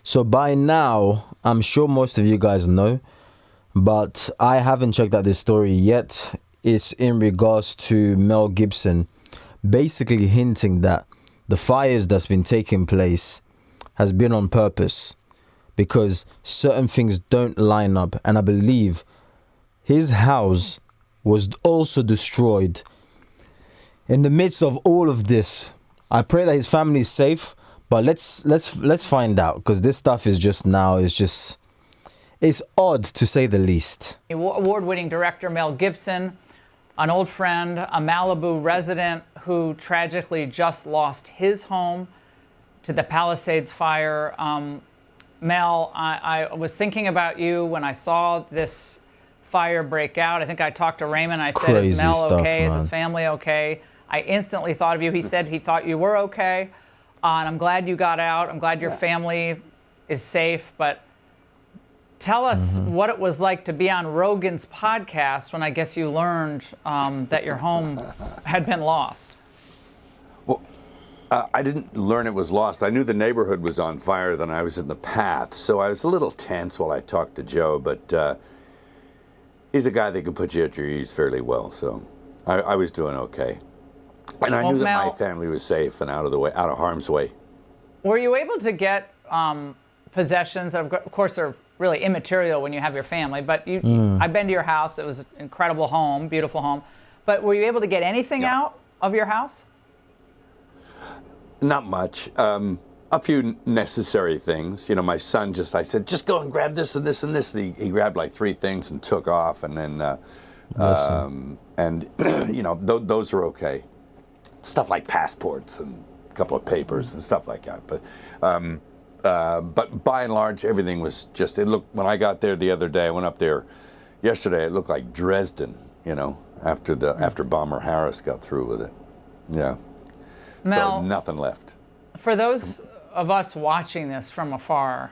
So by now, I'm sure most of you guys know, but I haven't checked out this story yet. It's in regards to Mel Gibson, basically hinting that the fires that's been taking place has been on purpose because certain things don't line up. And I believe his house was also destroyed in the midst of all of this. I pray that his family is safe, but let's find out, because this stuff is just now, it's odd to say the least. Award-winning director Mel Gibson, an old friend, a Malibu resident who tragically just lost his home to the Palisades fire. Mel, I was thinking about you when I saw this fire break out. I think I talked to Raymond. I said, Crazy is Mel stuff, okay? man. Is his family okay? I instantly thought of you. He said he thought you were okay. And I'm glad you got out. I'm glad your family is safe. But tell us what it was like to be on Rogan's podcast when I guess you learned that your home had been lost. Well, I didn't learn it was lost. I knew the neighborhood was on fire, then I was in the path. So I was a little tense while I talked to Joe, but he's a guy that can put you at your ease fairly well. So I was doing okay. And I knew that Mel, my family was safe and out of harm's way. Were you able to get possessions that, of course, are really immaterial when you have your family, but I've been to your house. It was an incredible home, beautiful home. But were you able to get anything out of your house? Not much. A few necessary things. You know, my son I said, just go and grab this and this and this. And he grabbed like 3 things and took off. And then, you know, those are okay. Stuff like passports and a couple of papers and stuff like that. But by and large, everything was just, it looked, when I got there the other day, I went up there yesterday, it looked like Dresden, you know, after Bomber Harris got through with it. Yeah. Mel, so nothing left. For those of us watching this from afar,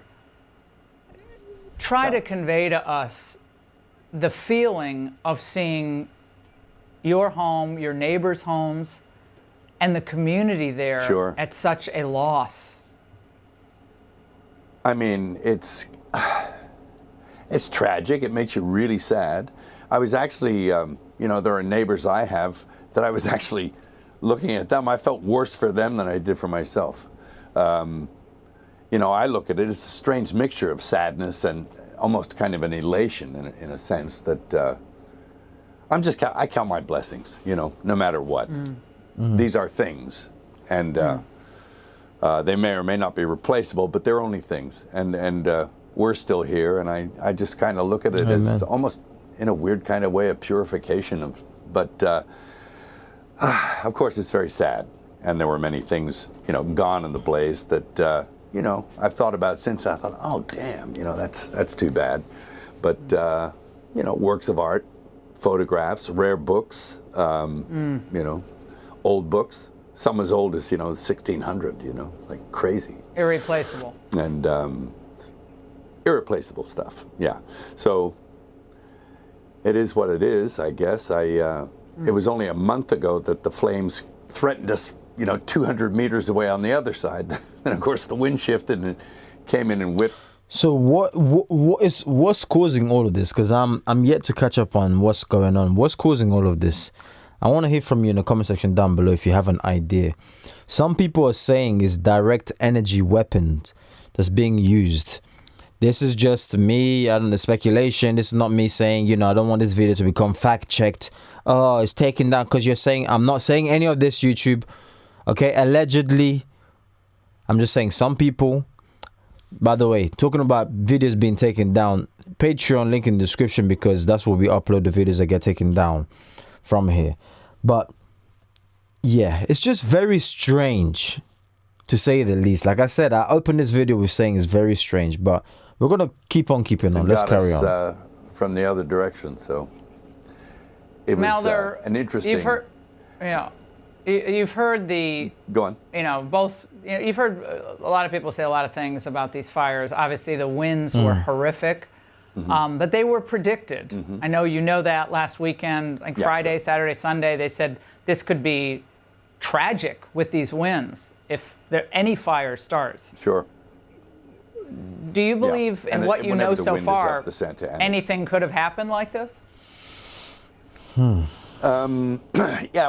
try to convey to us the feeling of seeing your home, your neighbors' homes, and the community there at such a loss. I mean, it's tragic. It makes you really sad. I was actually, you know, there are neighbors I have that I was actually looking at them. I felt worse for them than I did for myself. You know, I look at it as a strange mixture of sadness and almost kind of an elation in a sense that I count my blessings, you know, no matter what. These are things, and they may or may not be replaceable, but they're only things, and we're still here, and I just kind of look at it as almost, in a weird kind of way, a purification but of course it's very sad, and there were many things, you know, gone in the blaze that, you know, I've thought about since. I thought, oh damn, you know, that's too bad, but you know, works of art, photographs, rare books, you know, old books, some as old as, you know, 1600, you know, it's like crazy. Irreplaceable. And irreplaceable stuff, yeah. So it is what it is, I guess. It was only a month ago that the flames threatened us, you know, 200 meters away on the other side. And of course the wind shifted and it came in and whipped. So what's causing all of this? Because I'm yet to catch up on what's going on. What's causing all of this? I want to hear from you in the comment section down below if you have an idea. Some people are saying it's direct energy weapons that's being used. This is just me, I don't know, speculation. This is not me saying, you know, I don't want this video to become fact checked. Oh, it's taken down because you're saying, I'm not saying any of this, YouTube. Okay, allegedly. I'm just saying some people. By the way, talking about videos being taken down, Patreon link in the description, because that's where we upload the videos that get taken down from here. But yeah, it's just very strange, to say the least. Like I said, I opened this video with saying it's very strange, but we're gonna keep on keeping on. Let's carry on. From the other direction, so it was an interesting. You've heard, you've heard the. Go on. You know, both. You know, you've heard a lot of people say a lot of things about these fires. Obviously, the winds were horrific. But they were predicted. I know you know that last weekend, like Friday, Saturday, Sunday, they said this could be tragic with these winds if any fire starts. Sure. Do you believe in what you know so far, the Santa Ana. anything could have happened like this? Yeah,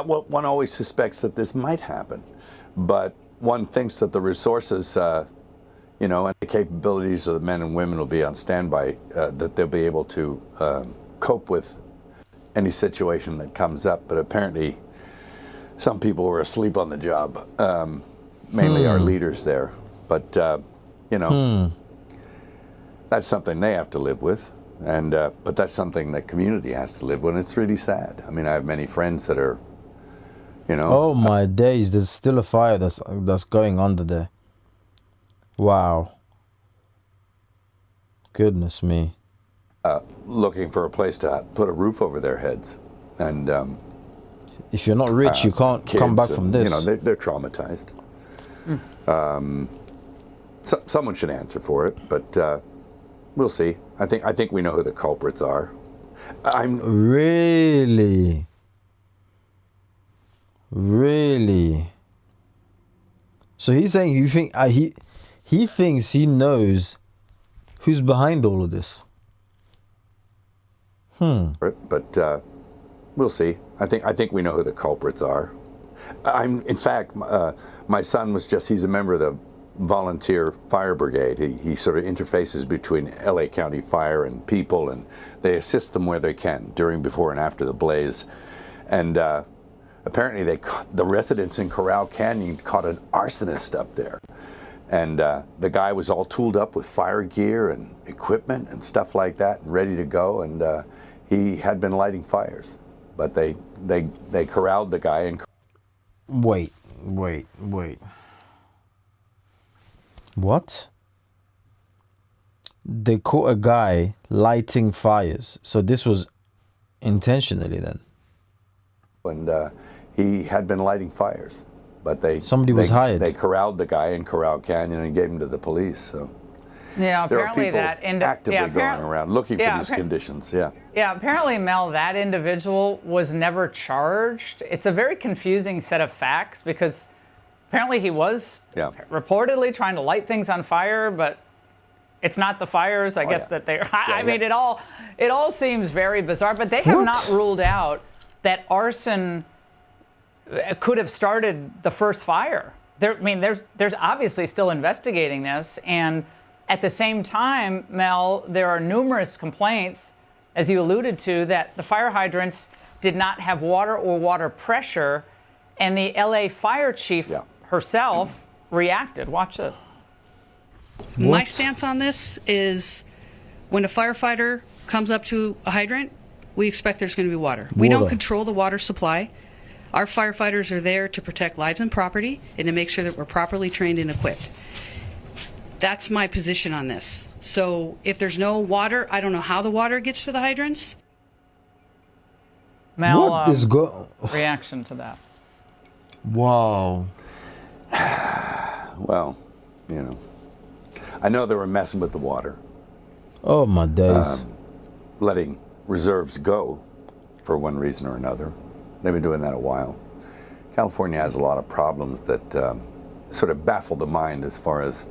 well, one always suspects that this might happen, but one thinks that the resources, and the capabilities of the men and women will be on standby, that they'll be able to cope with any situation that comes up. But apparently, some people were asleep on the job, mainly our leaders there. But, that's something they have to live with. And but that's something that community has to live with. And it's really sad. I mean, I have many friends that are, Oh my days! There's still a fire that's going under there. Wow. Goodness me. looking for a place to put a roof over their heads. And if you're not rich, you can't come back from this. They're traumatized. Someone should answer for it, but we'll see. I think we know who the culprits are. Really? So he's saying he thinks he knows who's behind all of this. But we'll see. I think we know who the culprits are. In fact, my son he's a member of the volunteer fire brigade. He sort of interfaces between LA County Fire and people, and they assist them where they can during, before, and after the blaze. And apparently the residents in Corral Canyon caught an arsonist up there. And the guy was all tooled up with fire gear and equipment and stuff like that and ready to go. And he had been lighting fires. But they corralled the guy and... Wait. What? They caught a guy lighting fires. So this was intentionally then? And he had been lighting fires. But somebody was hired. They corralled the guy in Corral Canyon and gave him to the police. So yeah, apparently there are people actively going around looking for these conditions. Yeah. Yeah, apparently, Mel, that individual was never charged. It's a very confusing set of facts because apparently he was reportedly trying to light things on fire, but it's not the fires. I guess that they. I mean, it all seems very bizarre. But they have not ruled out that arson could have started the first fire. There's obviously still investigating this, and at the same time, Mel, there are numerous complaints, as you alluded to, that the fire hydrants did not have water or water pressure, and the LA fire chief herself reacted. Watch this. My stance on this is when a firefighter comes up to a hydrant, we expect there's going to be water. We don't control the water supply. Our firefighters are there to protect lives and property and to make sure that we're properly trained and equipped. That's my position on this. So if there's no water, I don't know how the water gets to the hydrants. Mel, reaction to that? Wow. Well, I know they were messing with the water. Oh my days. Letting reserves go for one reason or another. They've been doing that a while. California has a lot of problems that sort of baffle the mind as far as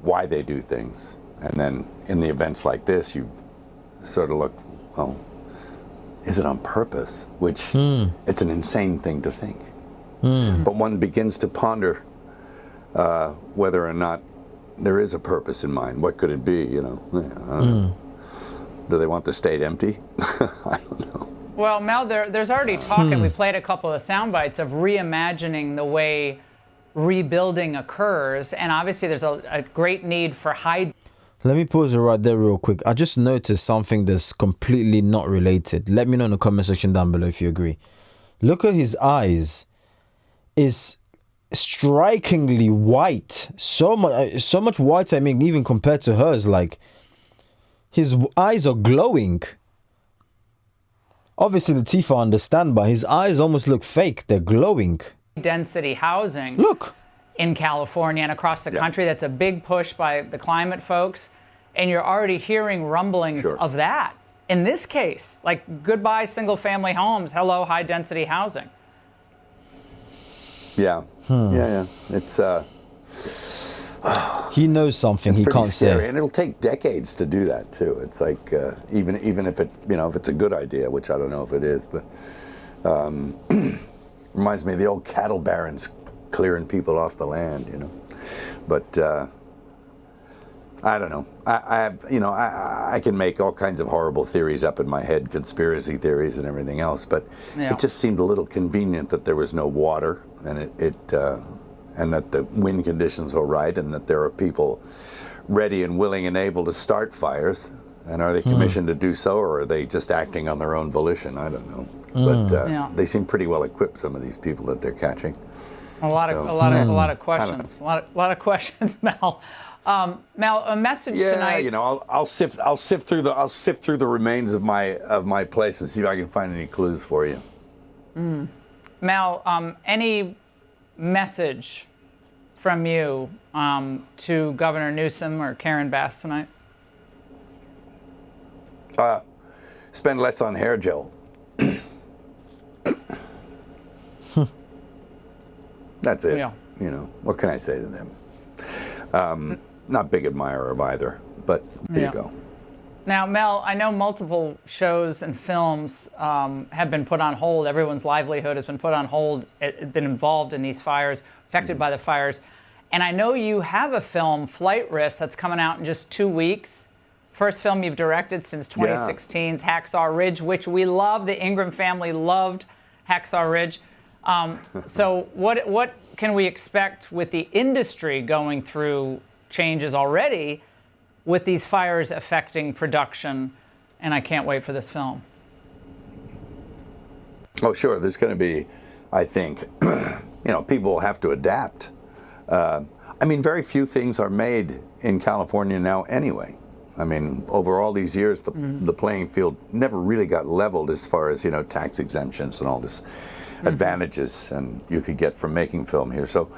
why they do things. And then in the events like this, you sort of look, well, is it on purpose? Which it's an insane thing to think. But one begins to ponder whether or not there is a purpose in mind. What could it be, I don't know. Do they want the state empty? I don't know. Well, Mel, there's already talk, and we played a couple of sound bites of reimagining the way rebuilding occurs, and obviously there's a great need for high... Let me pause it right there real quick. I just noticed something that's completely not related. Let me know in the comment section down below if you agree. Look at his eyes. It's strikingly white. So much white, even compared to hers. Like, his eyes are glowing. Obviously the teeth are understand, but his eyes almost look fake. They're glowing. Density housing. Look. In California and across the country. That's a big push by the climate folks. And you're already hearing rumblings of that. In this case, like goodbye single family homes, hello high density housing. Yeah. Yeah. It's he knows something he pretty can't scary, say. and it'll take decades to do that too. It's like even if it if it's a good idea, which I don't know if it is, but reminds me of the old cattle barons clearing people off the land, But I don't know. I can make all kinds of horrible theories up in my head, conspiracy theories and everything else, but it just seemed a little convenient that there was no water, and and that the wind conditions were right, and that there are people ready and willing and able to start fires. And are they commissioned to do so, or are they just acting on their own volition? I don't know. But they seem pretty well equipped, some of these people that they're catching. A lot of questions. A lot of questions, Mel. Mel, a message tonight. I'll sift through the remains of my place and see if I can find any clues for you. Mel, any message from you to Governor Newsom or Karen Bass tonight? Spend less on hair gel. That's it. Yeah. What can I say to them? Not big admirer of either, but there you go. Now, Mel, I know multiple shows and films have been put on hold. Everyone's livelihood has been put on hold, been involved in these fires, affected by the fires. And I know you have a film, Flight Risk, that's coming out in just 2 weeks. First film you've directed since 2016's Hacksaw Ridge, which we love. The Ingram family loved Hacksaw Ridge. So what can we expect with the industry going through changes already with these fires affecting production? And I can't wait for this film. Oh, sure. There's going to be, I think, people will have to adapt. Very few things are made in California now anyway. Over all these years, the playing field never really got leveled as far as, tax exemptions and all this advantages and you could get from making film here. So,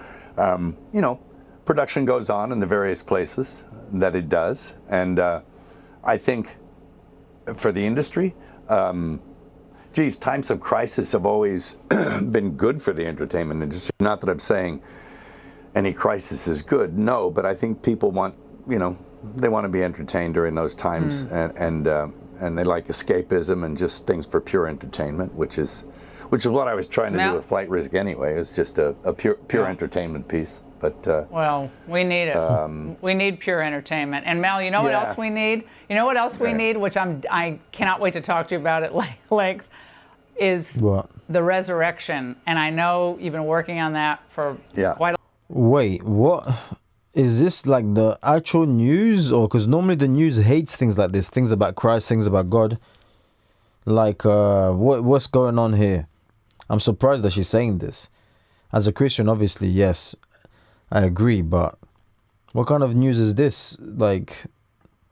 production goes on in the various places that it does. And I think for the industry, times of crisis have always been good for the entertainment industry. Not that I'm saying any crisis is good, no, but I think people want, they want to be entertained during those times, and they like escapism and just things for pure entertainment, which is what I was trying to do with Flight Risk anyway. It's just a pure entertainment piece. But well, we need it. We need pure entertainment. And Mel, you know what else we need? You know what else we need, which I cannot wait to talk to you about at length, is the resurrection. And I know you've been working on that for quite a. Wait, what? Is this like the actual news? Or because normally the news hates things like this, things about Christ, things about God. Like, what's going on here? I'm surprised that she's saying this. As a Christian, obviously, yes, I agree. But what kind of news is this? Like,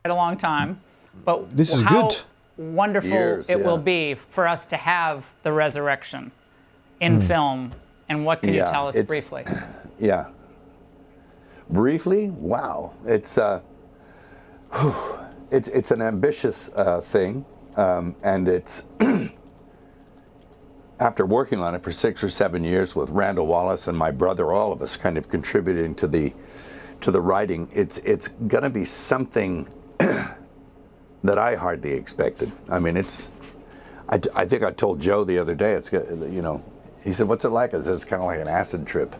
a long time, but this is how good. Wonderful it will be for us to have the resurrection in film. And what can you tell us briefly? Yeah. Briefly, wow, it's an ambitious thing, and it's after working on it for 6 or 7 years with Randall Wallace and my brother, all of us kind of contributing to the writing. It's going to be something that I hardly expected. I think I told Joe the other day. He said, "What's it like?" I said, "It's kind of like an acid trip,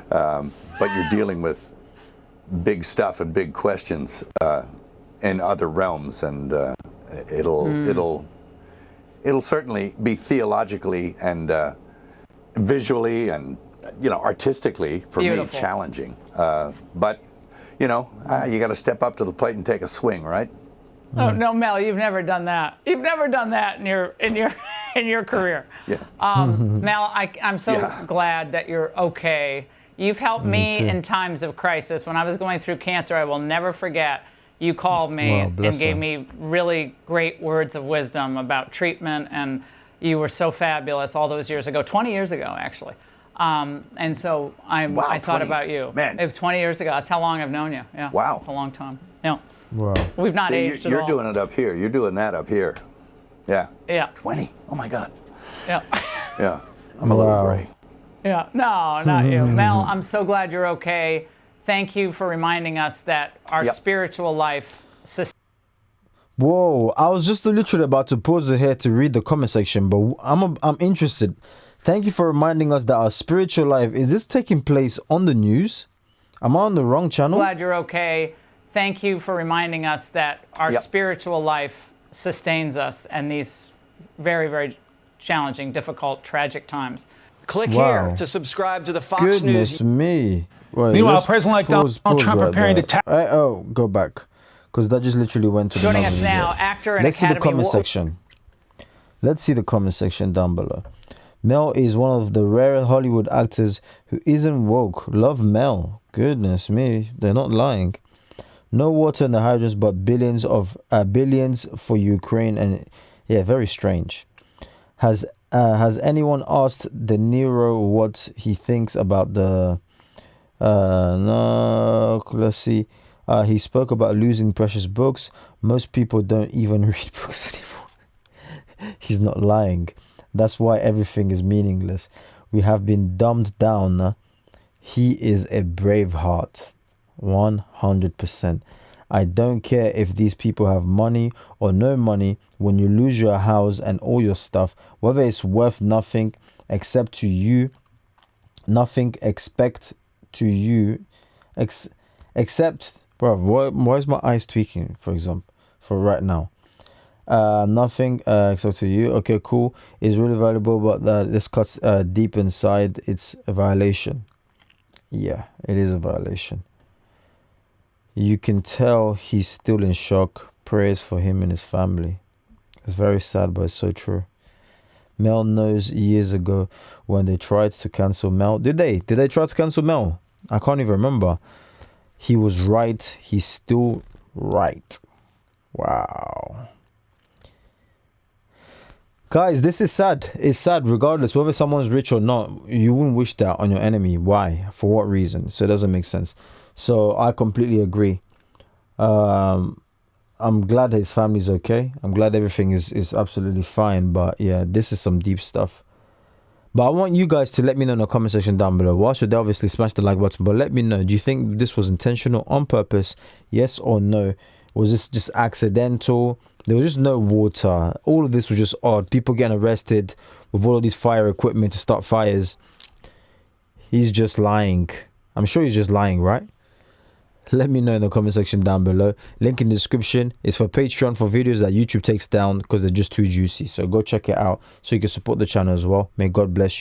but you're dealing with big stuff and big questions in other realms, and it'll certainly be theologically and visually and artistically for me challenging. But you got to step up to the plate and take a swing, right? Oh no, Mel, you've never done that. You've never done that in your career. Mel, I'm so glad that you're okay. You've helped me in times of crisis. When I was going through cancer, I will never forget, you called me and gave me really great words of wisdom about treatment, and you were so fabulous all those years ago, 20 years ago, actually. And so I thought about you. Man. It was 20 years ago. That's how long I've known you. Yeah. Wow. It's a long time. Yeah. Wow. We've not aged at all. You're doing it up here. You're doing that up here. Yeah. Yeah. 20. Oh, my God. Yeah. Yeah. I'm a little gray. Yeah, no, not you. Mel, I'm so glad you're okay. thank you for reminding us that our spiritual life Whoa, I was just literally about to pause it here to read the comment section, but I'm interested. Thank you for reminding us that our spiritual life, is this taking place on the news? Am I on the wrong channel? Glad you're okay. Thank you for reminding us that our spiritual life sustains us in these very, very challenging, difficult, tragic times. Click here to subscribe to the Fox News. Goodness me. Wait, Meanwhile, President-elect Donald Trump preparing to tap. Oh, go back. Because that just literally went to the Joining us now, actor and Let's see the Academy comment section. Let's see the comment section down below. Mel is one of the rare Hollywood actors who isn't woke. Love Mel. Goodness me. They're not lying. No water in the hydrants, but billions for Ukraine. And yeah, very strange. Has anyone asked De Niro what he thinks about the... no, let's see. He spoke about losing precious books. Most people don't even read books anymore. He's not lying. That's why everything is meaningless. We have been dumbed down. He is a brave heart. 100%. I don't care if these people have money or no money. When you lose your house and all your stuff, whether it's worth nothing except to you, nothing except to you, except... Bro, why is my eyes tweaking, for example, for right now? Nothing except to you. Okay, cool. It's really valuable, but this cuts deep inside. It's a violation. Yeah, it is a violation. You can tell he's still in shock. Prayers for him and his family. It's very sad, but it's so true. Mel knows years ago when they tried to cancel Mel. Did they try to cancel Mel? I can't even remember. He was right. He's still right. Wow. Guys, this is sad. It's sad regardless. Whether someone's rich or not, you wouldn't wish that on your enemy. Why? For what reason? So it doesn't make sense. So I completely agree. I'm glad his family's okay. I'm glad everything is absolutely fine. But yeah, this is some deep stuff. But I want you guys to let me know in the comment section down below. Well, should they obviously smash the like button, but let me know. Do you think this was intentional, on purpose? Yes or no? Was this just accidental? There was just no water. All of this was just odd. People getting arrested with all of these fire equipment to start fires. He's just lying. I'm sure he's just lying, right? Let me know in the comment section down below. Link in the description. It's for Patreon, for videos that YouTube takes down because they're just too juicy. So go check it out so you can support the channel as well. May God bless you.